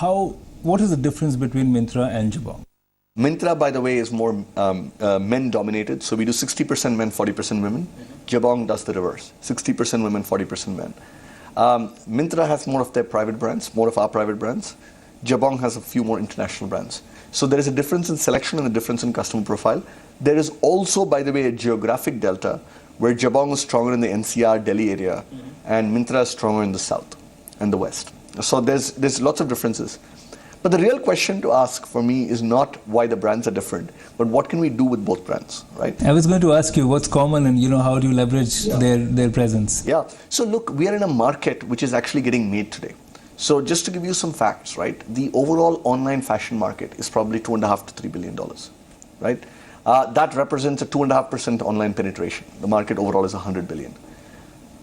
what is the difference between Myntra and Jabong? Myntra, by the way, is more men-dominated. So we do 60% men, 40% women. Jabong does the reverse, 60% women, 40% men. Myntra has more of their private brands, more of our private brands. Jabong has a few more international brands. So there is a difference in selection and a difference in customer profile. There is also, by the way, a geographic delta where Jabong is stronger in the NCR, Delhi area, and Myntra is stronger in the south and the west. So there's lots of differences. But the real question to ask for me is not why the brands are different, but what can we do with both brands, right? I was going to ask you what's common and how do you leverage their presence? Yeah. So look, we are in a market which is actually getting made today. So just to give you some facts, right? The overall online fashion market is probably $2.5 to $3 billion, right? That represents a 2.5% online penetration. The market overall is $100 billion.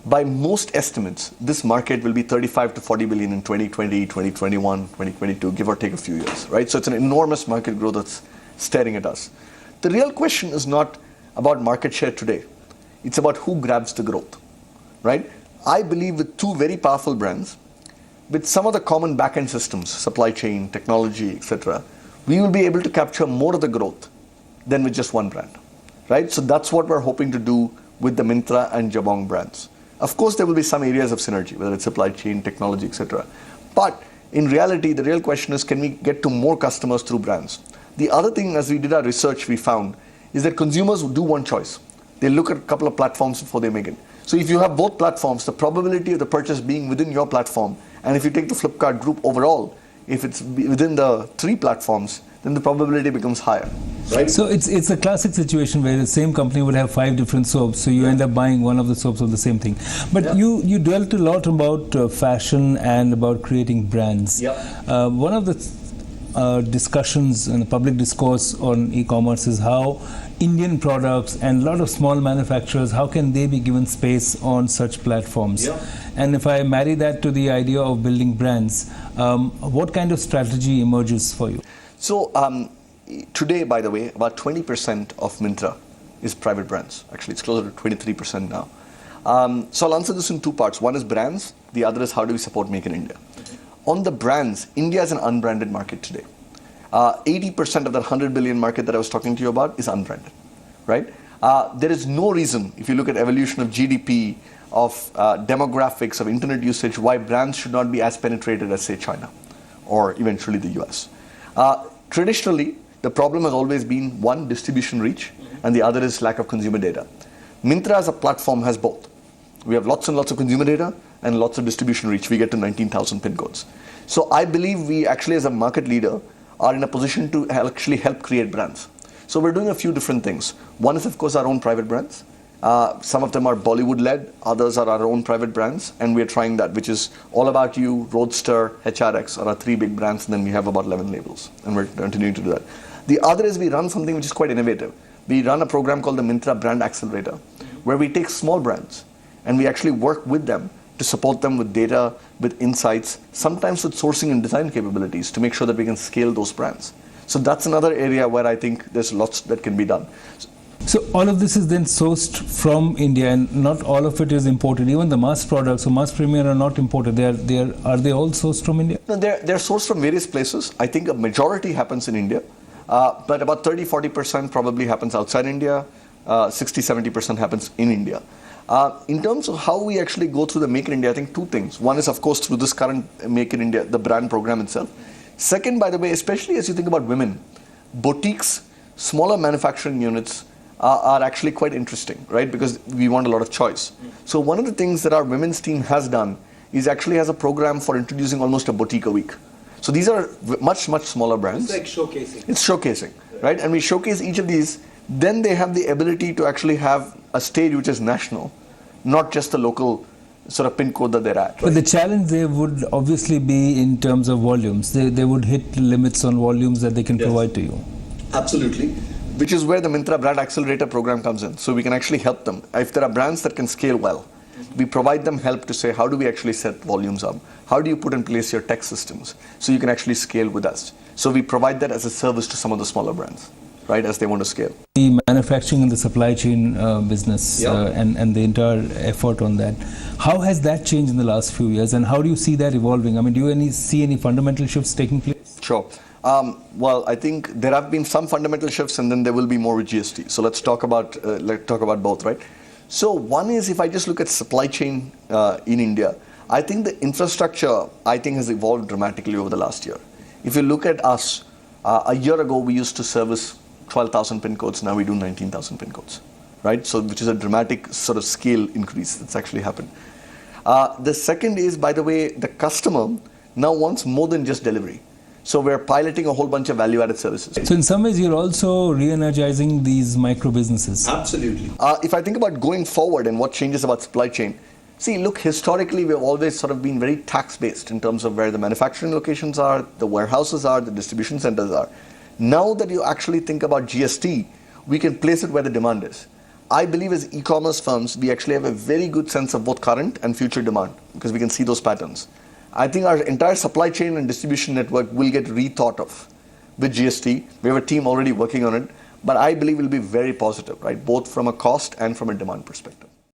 By most estimates, this market will be 35 to 40 billion in 2020, 2021, 2022, give or take a few years, right? So it's an enormous market growth that's staring at us. The real question is not about market share today. It's about who grabs the growth, right? I believe with two very powerful brands, with some of the common back-end systems, supply chain, technology, etc., we will be able to capture more of the growth than with just one brand, right? So that's what we're hoping to do with the Myntra and Jabong brands. Of course, there will be some areas of synergy, whether it's supply chain, technology, etc. But in reality, the real question is, can we get to more customers through brands? The other thing, as we did our research, we found is that consumers do want choice. They look at a couple of platforms before they make it. So if you have both platforms, the probability of the purchase being within your platform, and if you take the Flipkart group overall, if it's within the three platforms, then the probability becomes higher. Right? So it's a classic situation where the same company would have 5 different soaps, so you end up buying one of the soaps of the same thing. But you dwelt a lot about fashion and about creating brands. One of the discussions in the public discourse on e-commerce is how Indian products and a lot of small manufacturers, how can they be given space on such platforms? And if I marry that to the idea of building brands, what kind of strategy emerges for you? So today, by the way, about 20% of Myntra is private brands. Actually, it's closer to 23% now. So I'll answer this in two parts. One is brands. The other is how do we support Make in India. On the brands, India is an unbranded market today. 80% of that 100 billion market that I was talking to you about is unbranded, right? There is no reason, if you look at evolution of GDP, of demographics, of internet usage, why brands should not be as penetrated as, say, China or eventually the US. Traditionally, the problem has always been one, distribution reach, and the other is lack of consumer data. Myntra as a platform has both. We have lots and lots of consumer data and lots of distribution reach. We get to 19,000 pin codes. So I believe we actually, as a market leader, are in a position to actually help create brands. So we're doing a few different things. One is, of course, our own private brands. Some of them are Bollywood-led, others are our own private brands, and we're trying that, which is All About You, Roadster, HRX are our three big brands, and then we have about 11 labels, and we're continuing to do that. The other is we run something which is quite innovative. We run a program called the Myntra Brand Accelerator, where we take small brands, and we actually work with them to support them with data, with insights, sometimes with sourcing and design capabilities to make sure that we can scale those brands. So that's another area where I think there's lots that can be done. So all of this is then sourced from India, and not all of it is imported. Even the mass products or mass premium are not imported. Are they all sourced from India? No, they're sourced from various places. I think a majority happens in India, but about 30-40% probably happens outside India. 60-70% happens in India. In terms of how we actually go through the Make in India, I think two things. One is, of course, through this current Make in India, the brand program itself. Second, by the way, especially as you think about women, boutiques, smaller manufacturing units are actually quite interesting, right? Because we want a lot of choice. So one of the things that our women's team has done is actually has a program for introducing almost a boutique a week. So these are much, much smaller brands. It's like showcasing. It's showcasing, right? And we showcase each of these. Then they have the ability to actually have a stage which is national, not just the local sort of pin code that they're at. Right? But the challenge there would obviously be in terms of volumes. They would hit limits on volumes that they can provide to you. Absolutely. Which is where the Myntra Brand Accelerator program comes in. So we can actually help them. If there are brands that can scale well, we provide them help to say, how do we actually set volumes up? How do you put in place your tech systems so you can actually scale with us? So we provide that as a service to some of the smaller brands. right, as they want to scale. The manufacturing and the supply chain business and the entire effort on that, how has that changed in the last few years, and how do you see that evolving? I mean, do you see any fundamental shifts taking place? Sure. Well, I think there have been some fundamental shifts, and then there will be more with GST. So let's talk about both, right? So one is, if I just look at supply chain in India, I think the infrastructure has evolved dramatically over the last year. If you look at us, a year ago we used to service 12,000 pin codes. Now we do 19,000 pin codes, right? So which is a dramatic sort of scale increase that's actually happened. The second is, by the way, the customer now wants more than just delivery. So we're piloting a whole bunch of value-added services. So in some ways, you're also re-energizing these micro businesses. Absolutely. If I think about going forward and what changes about supply chain, see, look, historically, we've always sort of been very tax-based in terms of where the manufacturing locations are, the warehouses are, the distribution centers are. Now that you actually think about GST, we can place it where the demand is. I believe as e-commerce firms, we actually have a very good sense of both current and future demand because we can see those patterns. I think our entire supply chain and distribution network will get rethought of with GST. We have a team already working on it, but I believe it will be very positive, right? Both from a cost and from a demand perspective.